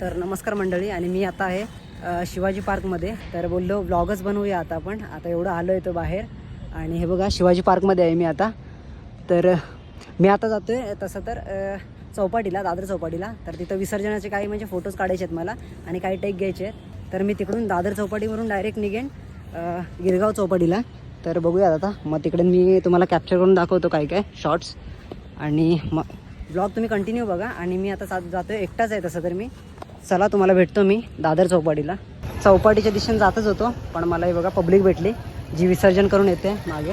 तर नमस्कार मंडळी, आणि मी आता आहे शिवाजी पार्कमध्ये. तर बोललो व्लॉगच बनवूया आता आपण. आता एवढं आलो आहे तो बाहेर, आणि हे बघा शिवाजी पार्कमध्ये आहे मी आता. तर मी आता जातो आहे तसं तर चौपाटीला, दादर चौपाटीला. तर तिथं विसर्जनाचे काही म्हणजे फोटोज काढायचे आहेत मला, आणि काही टेक घ्यायचे आहेत. तर मी तिकडून दादर चौपाटीवरून डायरेक्ट निघेन गिरगाव चौपाटीला. तर बघूया आता, मग तिकडे मी तुम्हाला कॅप्चर करून दाखवतो काय काय शॉर्ट्स. आणि मग ब्लॉग तुम्ही कंटिन्यू बघा. आणि मी आता जातो आहे, एकटाच आहे तसं तर मी. चला तुम्हाला भेटतो मी दादर चौपाटीला. चौपाटीच्या दिशेने जातच होतो, पण मला हे बघा पब्लिक भेटली जी विसर्जन करून येते मागे.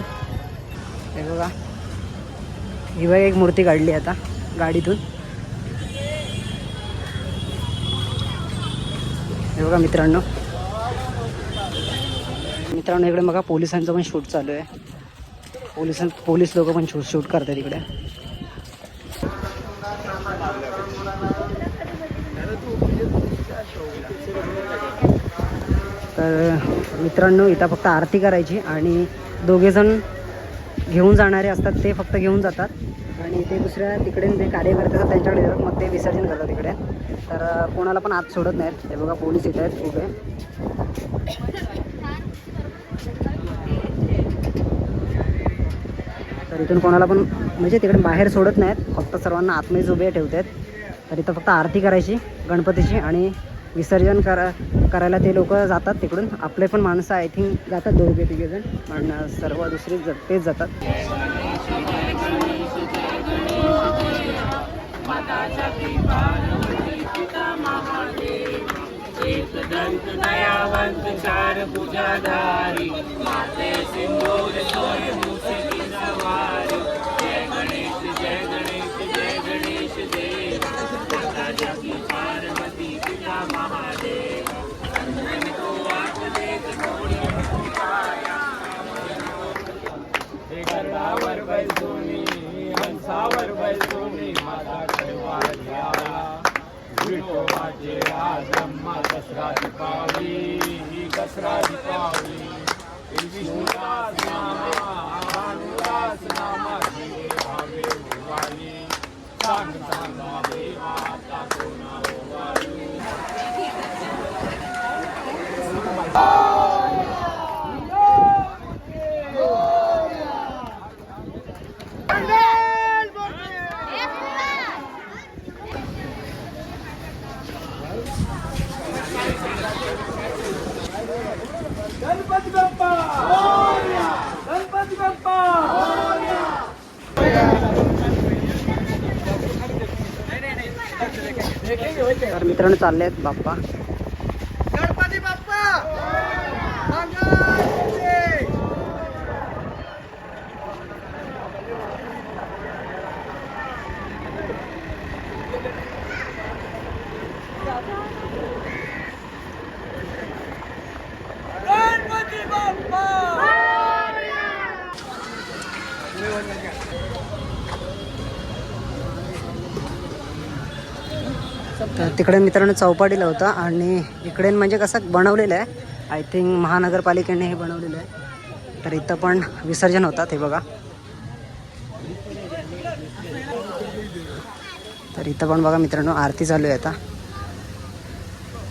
हे बघा, ही बघा एक मूर्ती काढली आता गाडीतून. हे बघा मित्रांनो इकडे बघा पोलिसांचं पण शूट चालू आहे. पोलीस लोक पण शूट करतात इकडे. तर मित्रांनो इथं फक्त आरती करायची, आणि दोघेजण घेऊन जाणारे असतात ते फक्त घेऊन जातात, आणि ते दुसऱ्या तिकडे जे कार्यकर्ते असतात त्यांच्याकडे जातात, मग ते विसर्जन करतात तिकडे. तर कोणाला पण आत सोडत नाहीत. हे बघा पोलीस इथे आहेत उभे. तर इथून कोणाला पण म्हणजे तिकडे बाहेर सोडत नाहीत, फक्त सर्वांना आतमध्येच उभे ठेवतात. तर इथं फक्त आरती करायची गणपतीची, आणि विसर्जन करायला ते लोक जातात तिकडून. आपले पण माणसं आय थिंक जातात, दोघे तिघेजण, पण सर्व दुसरे तेच जातात. गरुडावर बैसोनी हंसावर बैसोनी माता कडवाळ्या विठोबाचे आजम्मा दसरा दीपावली विष्णुदास नामा अनुदास नामा भावे भवानी सांग सांगा देवा आता कोणा भवानी. गणपती बाप्पा मोरया, गणपती बाप्पा मोरया. तर मित्रांनो चालले आहेत बाप्पा. गणपती बाप्पा तर तिकडे मित्रांनो चौपाटीला होता, आणि इकडे म्हणजे कसं बनवलेलं आहे, आय थिंक महानगरपालिकेने हे बनवलेलं आहे. तर इथं पण विसर्जन होतात. हे बघा, तर इथं पण बघा मित्रांनो आरती चालू आहे आता.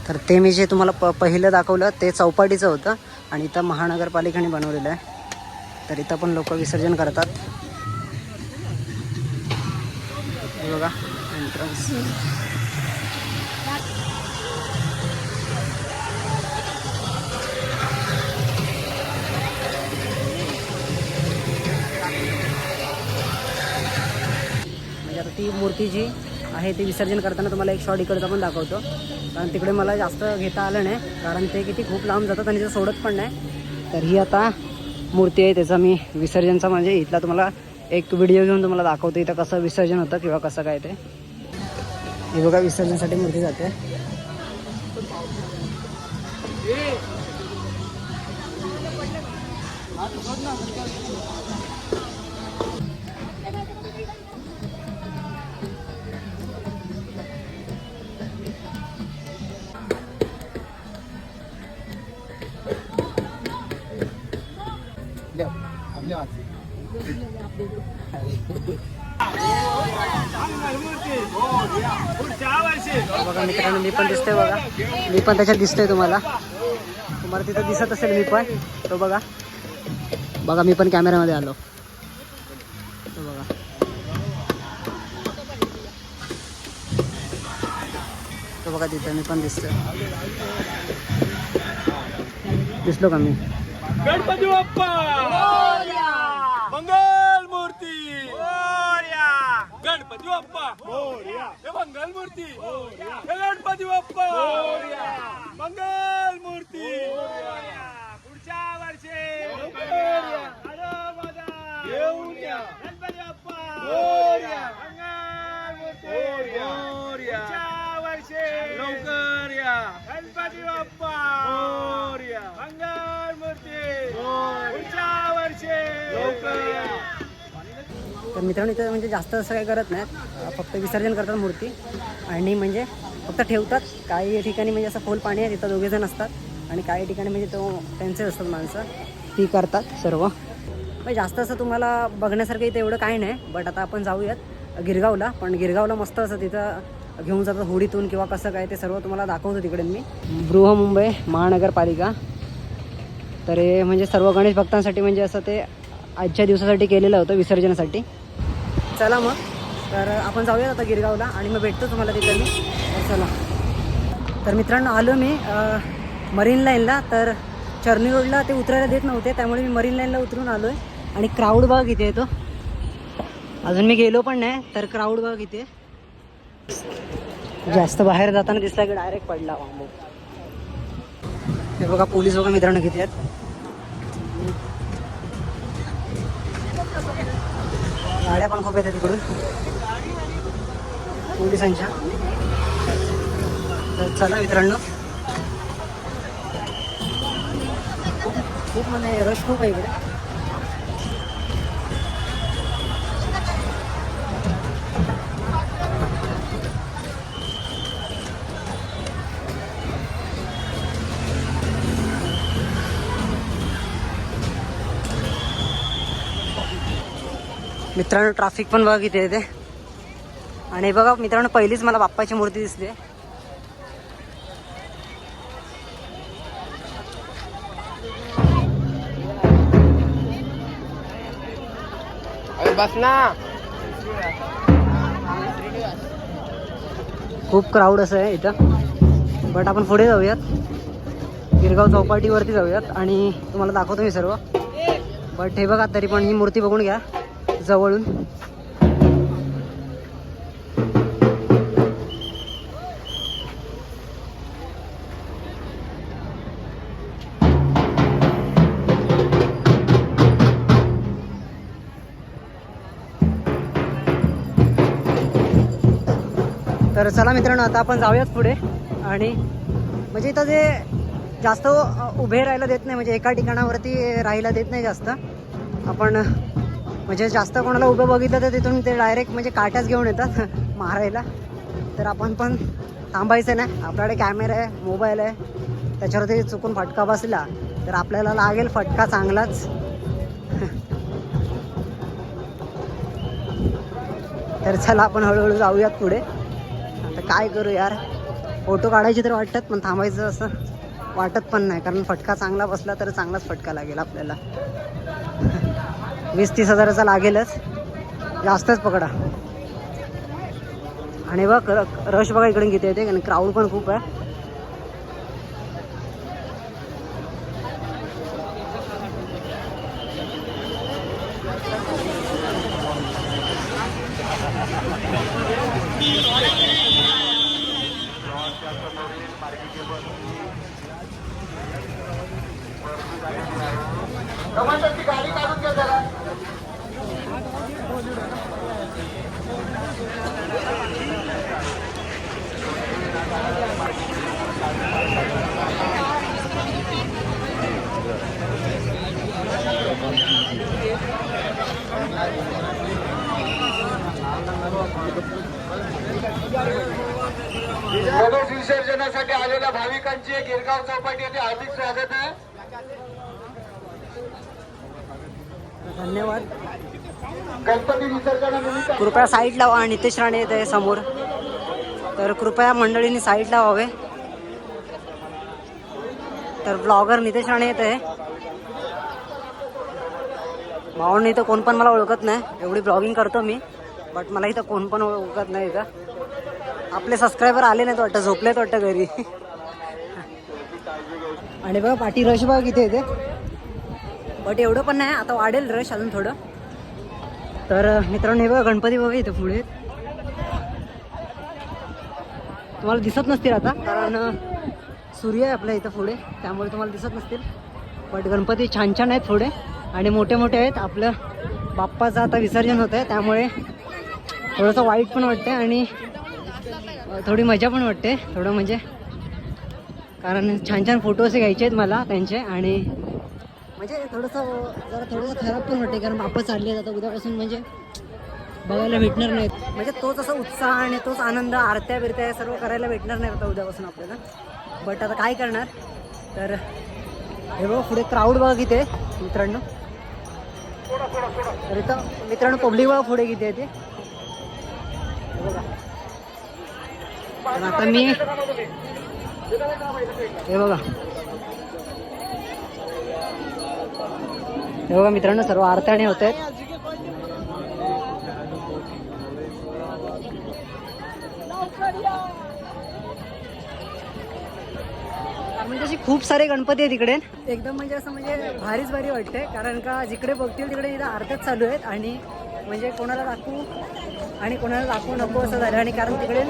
तर ते मी जे तुम्हाला पहिलं दाखवलं ते चौपाटीचं होतं, आणि इथं महानगरपालिकेने बनवलेलं आहे. तर इथं पण लोक विसर्जन करतात. हे बघा एंट्रन्स. म्हणजे आता ती मूर्ती जी आहे ती विसर्जन करताना तुम्हाला एक शॉट इकडचा पण दाखवतो, कारण तिकडे मला जास्त घेता आलं नाही, कारण ते किती खूप लांब जातात आणि ते सोडत पण नाही. तर ही आता मूर्ती आहे त्याचा मी विसर्जनचा म्हणजे इथला तुम्हाला एक व्हिडिओ घेऊन तुम्हाला दाखवतो इथं कसं विसर्जन होतं किंवा कसं काय ते. हे बघा विसर्जनसाठी मूर्ती जाते. मंगलमूर्ती मोरया. पुढच्या वर्षी बघा मित्रांनो, मी पण दिसतोय बघा, मी पण त्याच्यात दिसतोय तुम्हाला तिथं दिसत असेल मी पण. तो बघा बघा, मी पण कॅमेरामध्ये आलो. तो बघा, तो बघा तिथं मी पण दिसतोय. दिसलो का मी? गणपती बाप्पा मोरया. मंगलमूर्ती मोरया. गणपती बाप्पा मोरया. हे मंगलमूर्ती मोरया. हे गणपती बाप्पा मोरया. मंगलमूर्ती मोरया. पुढच्या वर्षी मोरया. येऊन या. गणपती बाप्पा मोरया. मंगलमूर्ती मोरया. पुढच्या वर्षी लवकर या. गणपती बाप्पा मोरया. मंगलमूर्ती पुढच्या वर्षी लवकर या. तर मित्रांनो, इथं म्हणजे जास्त असं काही करत नाहीत, फक्त विसर्जन करतात मूर्ती आणि म्हणजे फक्त ठेवतात. काही ठिकाणी म्हणजे असं खोल पाणी आहे, तिथं दोघेजण असतात आणि काही ठिकाणी म्हणजे तो त्यांचे असतात माणसं, ती करतात सर्व. म्हणजे जास्त असं तुम्हाला बघण्यासारखं इथं एवढं काही नाही. बट आता आपण जाऊयात गिरगावला. पण गिरगावला मस्त असं तिथं घेऊन जातात होडीतून किंवा कसं काय ते सर्व तुम्हाला दाखवतो तिकडे मी. बृहमुंबई महानगरपालिका. तर हे म्हणजे सर्व गणेश भक्तांसाठी म्हणजे असं ते आजच्या दिवसासाठी केलेलं होतं विसर्जनासाठी. चला मग, तर आपण जाऊयात आता गिरगावला आणि मग भेटतो तुम्हाला तिकडे मी. तर चला. तर मित्रांनो, आलो मी मरीन लाईनला. तर चर्नी रोडला ते उतरायला देत नव्हते, त्यामुळे मी मरीन लाईनला उतरून आलो आहे. आणि क्राऊड बघा किती आहे तो. अजून मी गेलो पण नाही, तर क्राऊड बघा किती आहे. जास्त बाहेर जाताना दिसला की डायरेक्ट पडला बांबू. हे बघा पोलीस बघा मित्रांनो किती आहेत. गाड्या पण खूप येतात तिकडून पोलिसांच्या. तर चला मित्रांनो, खूप म्हणजे रश खूप आहे इकडे. मित्रांनो, ट्रॅफिक पण बघा किती आहे ते. आणि बघा मित्रांनो, पहिलीच मला बाप्पाची मूर्ती दिसते. बस ना. खूप क्राऊड असं आहे इथं. बट आपण पुढे जाऊयात, गिरगाव चौपाटीवरती जाऊयात आणि तुम्हाला दाखवतो मी सर्व. बट हे बघा, तरी पण ही मूर्ती बघून घ्या जवळून. तर चला मित्रांनो, आता आपण जाऊयात पुढे. आणि म्हणजे इथं जे जास्त उभे राहायला देत नाही, म्हणजे एका ठिकाणावरती राहायला देत नाही जास्त. आपण म्हणजे जास्त कोणाला उभं बघितलं तर तिथून ते डायरेक्ट म्हणजे काट्याच घेऊन येतात मारायला. तर आपण पण थांबायचं नाही. आपल्याकडे कॅमेरा आहे, मोबाईल आहे, त्याच्यावरती चुकून फटका बसला तर आपल्याला लागेल फटका चांगलाच. तर चला आपण हळूहळू जाऊयात पुढे. आता काय करू यार, फोटो काढायचे तर वाटतात, पण थांबायचं असं वाटत पण नाही, कारण फटका चांगला बसला तर चांगलाच फटका लागेल आपल्याला. 20-30 हजाराचा लागेलच, जास्तच पकडा. आणि बघ रश बघा इकडे किती येते, आणि क्राऊड पण खूप आहे. गाडी काढून घ्या जरा. गणेश विसर्जनासाठी आलेल्या भाविकांचे गिरगाव चौपाटी येथे हार्दिक स्वागत आहे. धन्यवाद. गणपती विसर्जनानिमित्त कृपया साईड लावा. नितेश राणे येत आहे समोर, तर कृपया मंडळींनी साईड लावावे. तर ब्लॉगर नितेश राणे येत आहे. भावांनी इथं कोण पण मला ओळखत नाही, एवढी ब्लॉगिंग करतो मी, बट मला इथं कोण पण ओळखत नाही. इथं आपले सबस्क्रायबर आले नाहीत वाटतं, झोपलेत वाटतं घरी. आणि बघा पाठी रश बघा किती येते, बट एवढं पण नाही, आता वाढेल रश अजून थोडं. तर मित्रांनो हे बघा गणपती बघा इथं पुढे तुम्हाला दिसत नसतील आता, कारण सूर्य आहे आपल्या इथं पुढे, त्यामुळे तुम्हाला दिसत नसतील. बट गणपती छान छान आहेत थोडे आणि मोठे मोठे आहेत. आपलं बाप्पाचं आता विसर्जन होतं आहे, त्यामुळे थोडंसं वाईट पण वाटतं आणि थोडी मजा पण वाटते. थोडं म्हणजे कारण छान छान फोटोज घ्यायचे आहेत मला त्यांचे, आणि म्हणजे थोडंसं खराब पण वाटते, कारण बाप्पा चालले आहेत आता उद्यापासून, म्हणजे बघायला भेटणार नाहीत. म्हणजे तोच असा उत्साह आणि तोच आनंद, आरत्या बिरत्या सर्व करायला भेटणार नाही आता उद्यापासून आपल्याला. बट आता काय करणार. तर हे बघा पुढे क्राऊड बघा किती आहे मित्रांनो. तर इथं मित्रांनो पब्लिक बघा पुढे किती आहे ते बघा. तर आता मी हे बघा मित्रांनो सर्व आरत्याने होत आहेत. म्हणजे अशी खूप सारे गणपती आहेत तिकडे, एकदम म्हणजे असं म्हणजे भारीच भारी वाटते. कारण का जिकडे बघतील तिकडे इथं आरत्याच चालू आहेत, आणि म्हणजे कोणाला दाखवू आणि कोणाला दाखवू नको असं झालं. आणि कारण तिकडे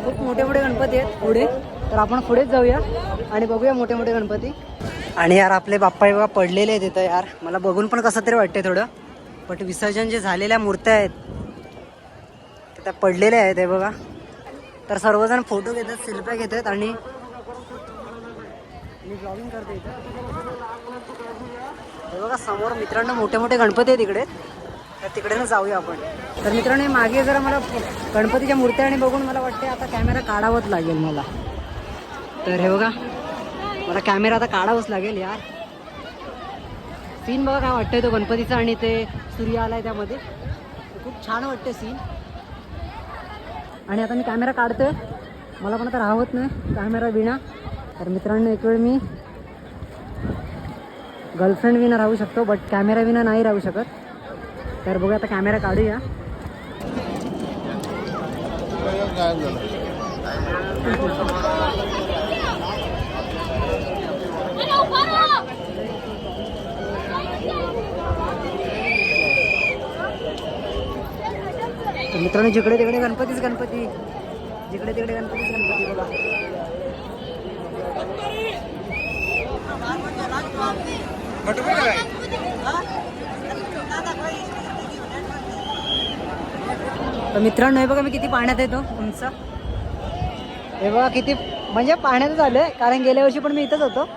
खूप मोठे मोठे गणपती आहेत पुढे, तर आपण पुढेच जाऊया आणि बघूया मोठे मोठे गणपती. आणि यार आपले बाप्पा बघा पडलेले आहेत इथं यार, मला बघून पण कसं तरी वाटते थोडं. बट विसर्जन जे झालेल्या मूर्त्या आहेत त्या पडलेल्या आहेत हे बघा. तर सर्वजण फोटो घेतात, सेल्फ्या घेतात आणि मी ब्लॉगिंग करते इथं. हे बघा समोर मित्रांनो मोठे मोठे गणपती आहेत तिकडे, तर तिकडे ना जाऊया आपण. तर मित्रांनो मागे जरा मला गणपतीच्या मूर्त्या आणि बघून मला वाटते आता कॅमेरा काढावाच लागेल मला. तर हे बघा मला कॅमेरा आता काढावाच लागेल यार. सीन बघा काय वाटतंय तो गणपतीचा, आणि ते सूर्य आलाय त्यामध्ये, खूप छान वाटते सीन. आणि आता मी कॅमेरा काढतोय, मला पण आता राहत नाही कॅमेरा विना. तर मित्रांनो एक वेळ मी गर्लफ्रेंड विना राहू शकतो, बट कॅमेरा विना नाही राहू शकत. तर बघूया आता कॅमेरा काढूया. तर मित्रांनो जिकडे तिकडे गणपतीच गणपती, जिकडे तिकडे गणपतीच गणपती बघा. तर मित्रांनो हे बघा मी किती पाण्यात येतो उंच, हे बघा किती म्हणजे पाण्यातच आलोय. कारण गेल्या वर्षी पण मी इथंच होतो,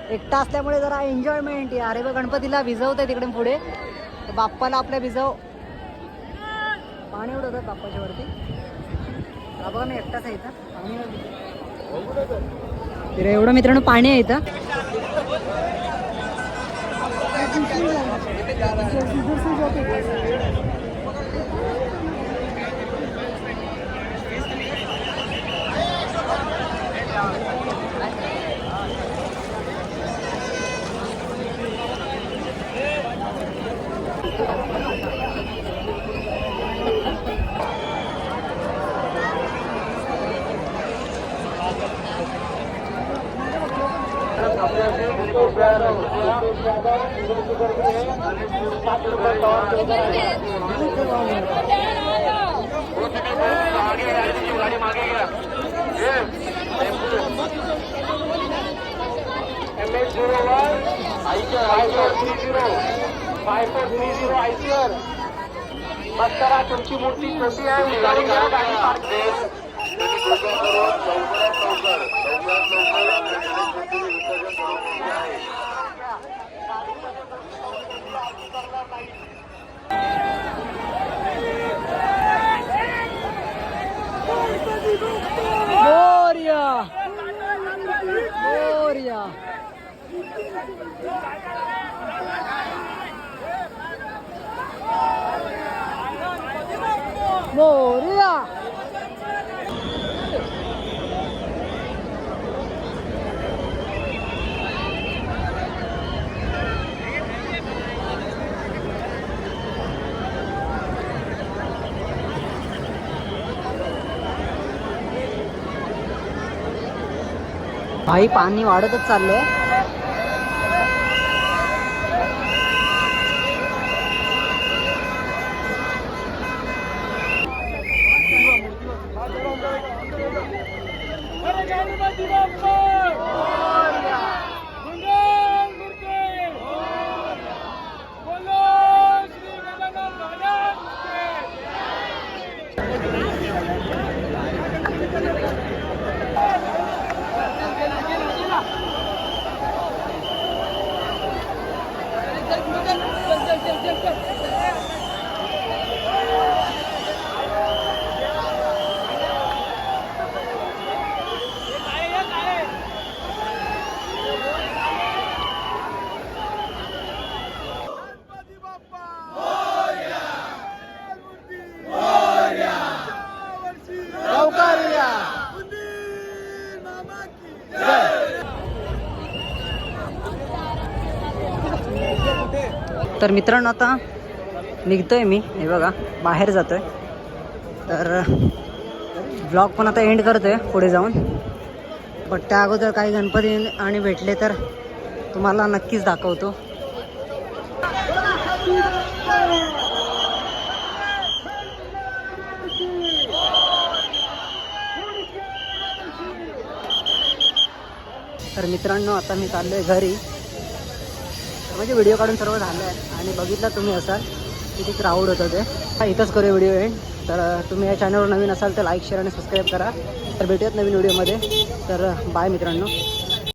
एकटा असल्यामुळे जरा एन्जॉयमेंट यार. हे बघा गणपतीला भिजवत आहे तिकडे पुढे, तर बाप्पाला आपल्या भिजव पाणी उडवतात बाप्पाच्या वरती. हा बघा मी एकटाच आहे इथं, पाणी तर एवढं मित्रांनो पाणी आहे इथं. मस्तरा तुमची मूर्ती छोटी आहे, उतारून घ्या, गाडी पार्क Gloria. भाई पाणी वाढतच चाललंय. तर मित्रांनो आता निघतोय मी, हे बघा बाहेर जातोय. तर ब्लॉग पण आता एंड करतोय पुढे जाऊन. पण त्या अगोदर काही गणपती आणि भेटले तर तुम्हाला नक्कीच दाखवतो. तर मित्रांनो आता मी चाललोय घरी. म्हणजे व्हिडिओ काढून सर्व झालं आहे आणि बघितलं तुम्ही असाल किती क्राऊड होतं ते. इथंच करूया व्हिडिओ एंड. तर तुम्ही या चॅनलवर नवीन असाल तर लाईक शेअर आणि सबस्क्राईब करा. तर भेटूयात नवीन व्हिडिओमध्ये. तर बाय मित्रांनो.